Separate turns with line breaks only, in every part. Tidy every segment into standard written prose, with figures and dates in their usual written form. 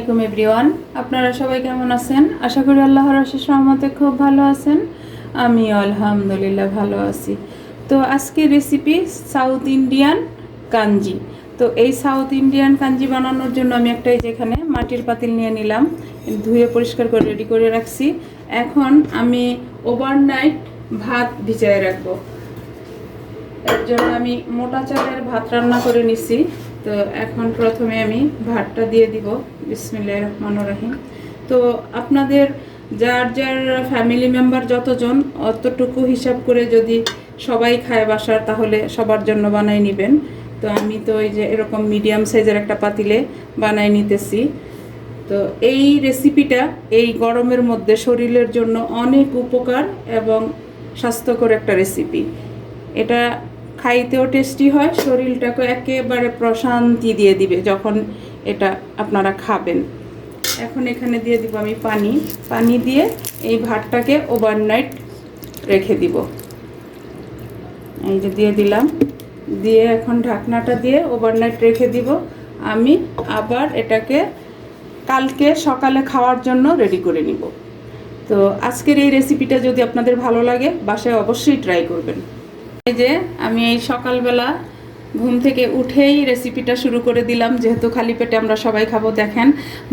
আলাইকুম এভরিওয়ান, আপনারা সবাই কেমন আছেন? আশা করি আল্লাহর অশেষ রহমতে খুব ভালো আছেন। আমিও আলহামদুলিল্লাহ ভালো আছি। তো আজকে রেসিপি সাউথ ইন্ডিয়ান কাঞ্জি। তো এই সাউথ ইন্ডিয়ান কাঞ্জি বানানোর জন্য আমি একটা যেখানে মাটির পাতিল নিয়ে নিলাম, ধুয়ে পরিষ্কার করে রেডি করে রাখছি। এখন আমি ওভারনাইট ভাত ভিজায় রাখবো। এর জন্য আমি মোটা চালের ভাত রান্না করে নিছি। তো এখন প্রথমে আমি ভাতটা দিয়ে দিব। বিসমিল্লাহির রহমানির রহিম। তো আপনাদের যার যার ফ্যামিলি মেম্বার যতজন অতটুকু হিসাব করে যদি সবাই খায় বাসার, তাহলে সবার জন্য বানাই নেবেন। তো আমি তো এই যে এরকম মিডিয়াম সাইজের একটা পাতিলে বানাই নিতেছি। তো এই রেসিপিটা এই গরমের মধ্যে শরীরের জন্য অনেক উপকার এবং স্বাস্থ্যকর একটা রেসিপি। এটা খাইতেও টেস্টি হয়, শরীরটাকে একেবারে প্রশান্তি দিয়ে দিবে যখন এটা আপনারা খাবেন। এখন এখানে দিয়ে দিব আমি পানি দিয়ে এই ভাতটাকে ওভারনাইট রেখে দিব। এই যে দিয়ে দিলাম, দিয়ে এখন ঢাকনাটা দিয়ে ওভারনাইট রেখে দিব। আমি আবার এটাকে কালকে সকালে খাওয়ার জন্য রেডি করে নিব। তো আজকের এই রেসিপিটা যদি আপনাদের ভালো লাগে, বাসায় অবশ্যই ট্রাই করবেন। এই যে আমি এই সকালবেলা ঘুম থেকে উঠেই রেসিপিটা শুরু করে দিলাম, যেহেতু খালি পেটে আমরা সবাই খাবো। দেখেন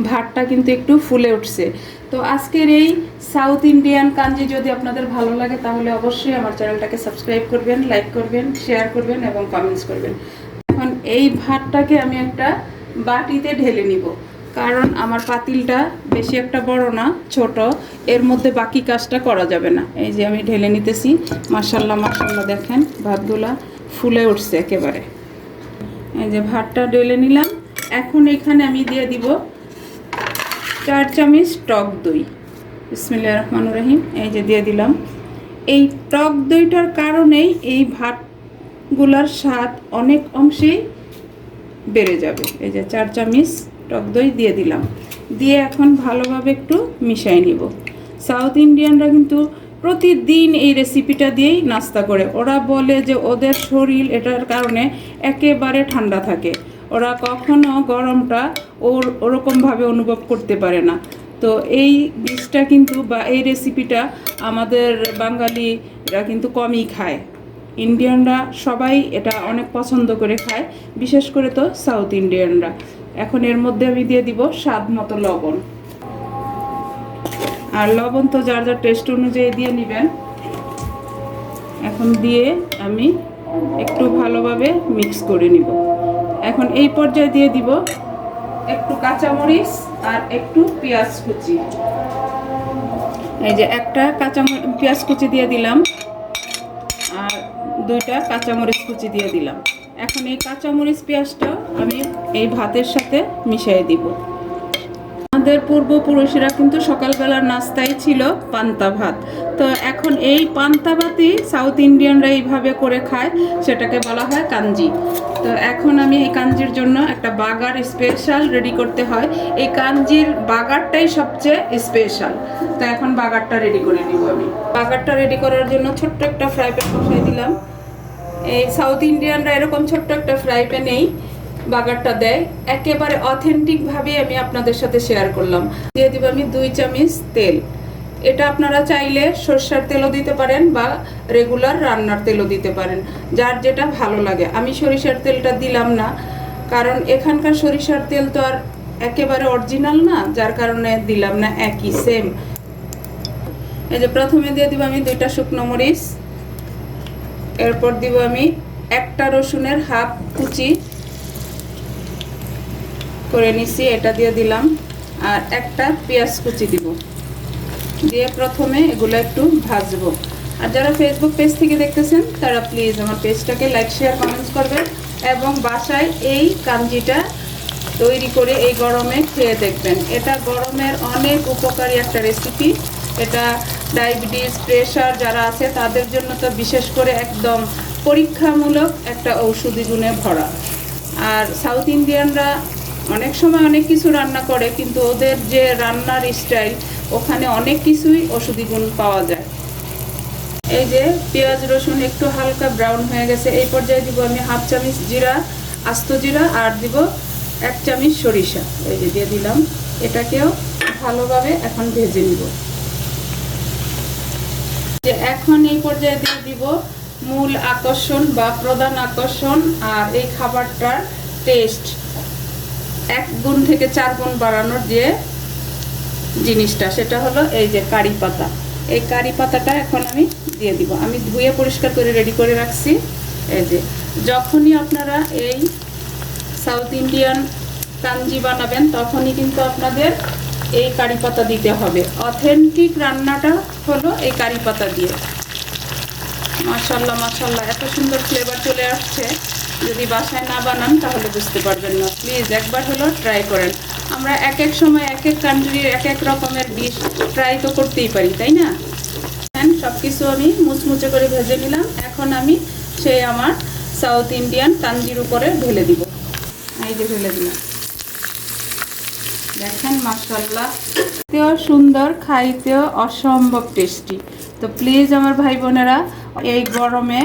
ভাতটা কিন্তু একটু ফুলে উঠছে। তো আজকের এই সাউথ ইন্ডিয়ান কাঞ্জি যদি আপনাদের ভালো লাগে, তাহলে অবশ্যই আমার চ্যানেলটাকে সাবস্ক্রাইব করবেন, লাইক করবেন, শেয়ার করবেন এবং কমেন্টস করবেন। এখন এই ভাতটাকে আমি একটা বাটিতে ঢেলে নিব, কারণ আমার পাতিলটা বেশি একটা বড় না, ছোট। এর মধ্যে বাকি কাজটা করা যাবে না। এই যে আমি ঢেলে নিতেছি। মাশাল্লাহ মাশাল্লাহ, দেখেন ভাতগুলা ফুলে উঠছে একেবারে। এই যে ভাতটা ঢেলে নিলাম। এখন এখানে আমি দিয়ে দিব 4 চামচ টক দই। বিসমিল্লাহির রহমানির রহিম। এই যে দিয়ে দিলাম। এই টক দইটার কারণেই এই ভাতগুলার স্বাদ অনেক অংশেই বেড়ে যাবে। এই যে 4 চামচ টক দই দিয়ে দিলাম, দিয়ে এখন ভালোভাবে একটু মিশিয়ে নিব। সাউথ ইন্ডিয়ানরা কিন্তু প্রতিদিন এই রেসিপিটা দিয়েই নাস্তা করে। ওরা বলে যে ওদের শরীর এটার কারণে একেবারে ঠান্ডা থাকে, ওরা কখনো গরমটা ওরকমভাবে অনুভব করতে পারে না। তো এই ডিশটা কিন্তু বা এই রেসিপিটা আমাদের বাঙালিরা কিন্তু কমই খায়। ইন্ডিয়ানরা সবাই এটা অনেক পছন্দ করে খায়, বিশেষ করে তো সাউথ ইন্ডিয়ানরা। এখন এর মধ্যে আমি দিয়ে দিব স্বাদ মতো লবণ। আর লবণ তো যার যার টেস্ট অনুযায়ী দিয়ে নেবেন। এখন দিয়ে আমি একটু ভালোভাবে মিক্স করে নিব। এখন এই পর্যায়ে দিয়ে দিব একটু কাঁচামরিচ আর একটু পেঁয়াজ কুচি। এই যে একটা পেঁয়াজ কুচি দিয়ে দিলাম আর 2টা কাঁচামরিচ কুচি দিয়ে দিলাম। এখন এই কাঁচামরিচ পেঁয়াজটা আমি এই ভাতের সাথে মিশিয়ে দিব। আমাদের পূর্বপুরুষেরা কিন্তু সকালবেলার নাস্তাই ছিল পান্তা ভাত। তো এখন এই পান্তা ভাতই সাউথ ইন্ডিয়ানরা এইভাবে করে খায়, সেটাকে বলা হয় কাঞ্জি। তো এখন আমি এই কাঞ্জির জন্য একটা বাগার স্পেশাল রেডি করতে হয়। এই কাঞ্জির বাগারটাই সবচেয়ে স্পেশাল। তো এখন বাগারটা রেডি করে নিব আমি। বাগারটা রেডি করার জন্য ছোট্ট একটা ফ্রাই প্যান বসাই দিলাম। এই সাউথ ইন্ডিয়ানরা এরকম ছোট্ট একটা ফ্রাই প্যানেই বাগারটা দেয়, একেবারে অথেন্টিকভাবে আমি আপনাদের সাথে শেয়ার করলাম। দিয়ে দিব আমি 2 চামচ তেল। এটা আপনারা চাইলে সরষের তেলও দিতে পারেন বা রেগুলার রান্নার তেলও দিতে পারেন, যার যেটা ভালো লাগে। আমি সরিষার তেলটা দিলাম না, কারণ এখানকার সরিষার তেল তো আর একেবারে অরিজিনাল না, যার কারণে দিলাম না, একই সেম। এই যে প্রথমে দিয়ে দিব আমি 2টা শুকনো মরিচ। এরপর দিব আমি একটা রসুনের হাফ কুচি করে নিছি, এটা দিয়ে দিলাম। আর একটা পেঁয়াজ কুচি দিব, দিয়ে প্রথমে এগুলো একটু ভাজবো। আর যারা ফেসবুক পেজ থেকে দেখতেছেন, তারা প্লিজ আমার পেজটাকে লাইক শেয়ার কমেন্টস করবেন এবং বাসায় এই কাঞ্জিটা তৈরি করে এই গরমে খেয়ে দেখবেন। এটা গরমের অনেক উপকারী একটা রেসিপি। এটা ডায়াবেটিস, প্রেশার যারা আছে তাদের জন্য তো বিশেষ করে একদম পরীক্ষামূলক একটা ঔষধি গুণে ভরা। আর সাউথ ইন্ডিয়ানরা অনেক সময় অনেক কিছু রান্না করে, কিন্তু ওদের যে রান্নার স্টাইল, ওখানে অনেক কিছুই ঔষধি গুণ পাওয়া যায়। এই যে পেঁয়াজ রসুন একটু হালকা ব্রাউন হয়ে গেছে, এই পর্যায়ে দিব আমি হাফ চামচ জিরা, আস্ত জিরা, আর দিব 1 চামচ সরিষা। এই যে দিয়ে দিলাম। এটাকেও ভালোভাবে এখন ভেজে নিব। যে এখন এই পর্যায়ে দিয়ে দিব মূল আকর্ষণ বা প্রধান আকর্ষণ আর এই খাবারটার টেস্ট 1 গুণ থেকে 4 গুণ বাড়ানোর যে জিনিসটা, সেটা হলো এই যে কারি পাতা। এই কারি পাতাটা এখন আমি দিয়ে দিব। আমি ধুয়ে পরিষ্কার করে রেডি করে রাখছি। এই যে যখনই আপনারা এই সাউথ ইন্ডিয়ান কাঞ্জি বানাবেন তখনই কিন্তু আপনাদের এই কারি পাতা দিতে হবে। অথেন্টিক রান্নাটা হলো এই কারি পাতা দিয়ে। মাশাআল্লাহ মাশাআল্লাহ, এত সুন্দর ফ্লেভার চলে আসছে। যদি বাসায় না বানান তাহলে বুঝতে পারবেন না। প্লিজ একবার হলো ট্রাই করেন। আমরা এক এক সময় এক এক কান্ট্রির এক এক রকমের ডিশ ট্রাই তো করতেই পারি, তাই না? সব কিছু আমি মুচমুচে করে ভেজে নিলাম। এখন আমি সেই আমার সাউথ ইন্ডিয়ান কাঞ্জির উপরে ঢেলে দিব। এই যে ঢেলে দিলাম, দেখেন মাশাআল্লাহ, খেতেও সুন্দর, খাইতেও অসম্ভব টেস্টি। তো প্লিজ আমার ভাই বোনেরা, এই গরমে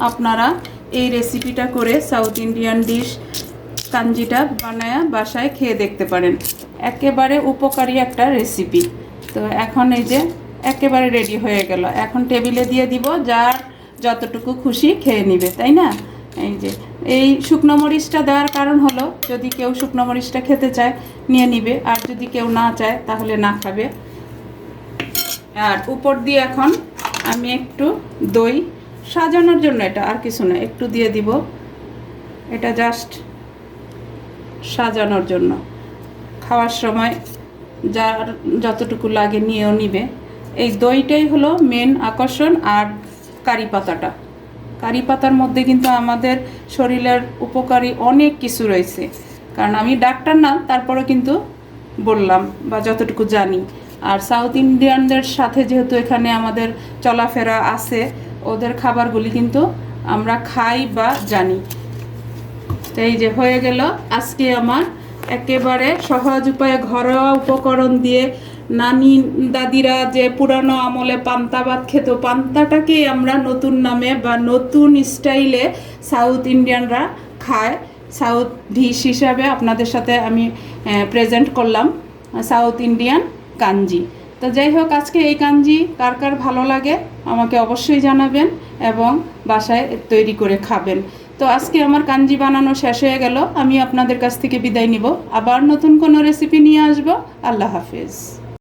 আপনারা এই রেসিপিটা করে সাউথ ইন্ডিয়ান ডিশ কাঞ্জিটা বানায়া বাসায় খেয়ে দেখতে পারেন। একেবারে উপকারী একটা রেসিপি। তো এখন এই যে একেবারে রেডি হয়ে গেল। এখন টেবিলে দিয়ে দিব, যার যতটুকু খুশি খেয়ে নিবে, তাই না? এই যে এই শুকনো মরিচটা দেওয়ার কারণ হলো, যদি কেউ শুকনো মরিচটা খেতে চায় নিয়ে নিবে, আর যদি কেউ না চায় তাহলে না খাবে। আর উপর দিয়ে এখন আমি একটু দই সাজানোর জন্য, এটা আর কিছু না, একটু দিয়ে দিব। এটা জাস্ট সাজানোর জন্য, খাওয়ার সময় যার যতটুকু লাগে নিয়েও নিবে। এই দইটাই হলো মেন আকর্ষণ। আর কারি পাতাটা, কারি পাতার মধ্যে কিন্তু আমাদের শরীরের উপকারী অনেক কিছু রয়েছে। কারণ আমি ডাক্তার না, তারপরে কিন্তু বললাম বা যতটুকু জানি। আর সাউথ ইন্ডিয়ানদের সাথে যেহেতু এখানে আমাদের চলাফেরা আছে, ওদের খাবারগুলি কিন্তু আমরা খাই বা জানি। তো এই যে হয়ে গেল আজকে আমার একেবারে সহজ উপায়ে ঘরোয়া উপকরণ দিয়ে। নানি দাদিরা যে পুরানো আমলে পান্তা ভাত খেত, পান্তাটাকে আমরা নতুন নামে বা নতুন স্টাইলে সাউথ ইন্ডিয়ানরা খায়, সাউথ ডিশ হিসাবে আপনাদের সাথে আমি প্রেজেন্ট করলাম সাউথ ইন্ডিয়ান কাঞ্জি। তো যাই হোক, আজকে এই কাঞ্জি কার কার ভালো লাগে আমাকে অবশ্যই জানাবেন এবং বাসায় তৈরি করে খাবেন। তো আজকে আমার কাঞ্জি বানানো শেষ হয়ে গেল। আমি আপনাদের কাছ থেকে বিদায় নিব, আবার নতুন কোনো রেসিপি নিয়ে আসব। আল্লাহ হাফেজ।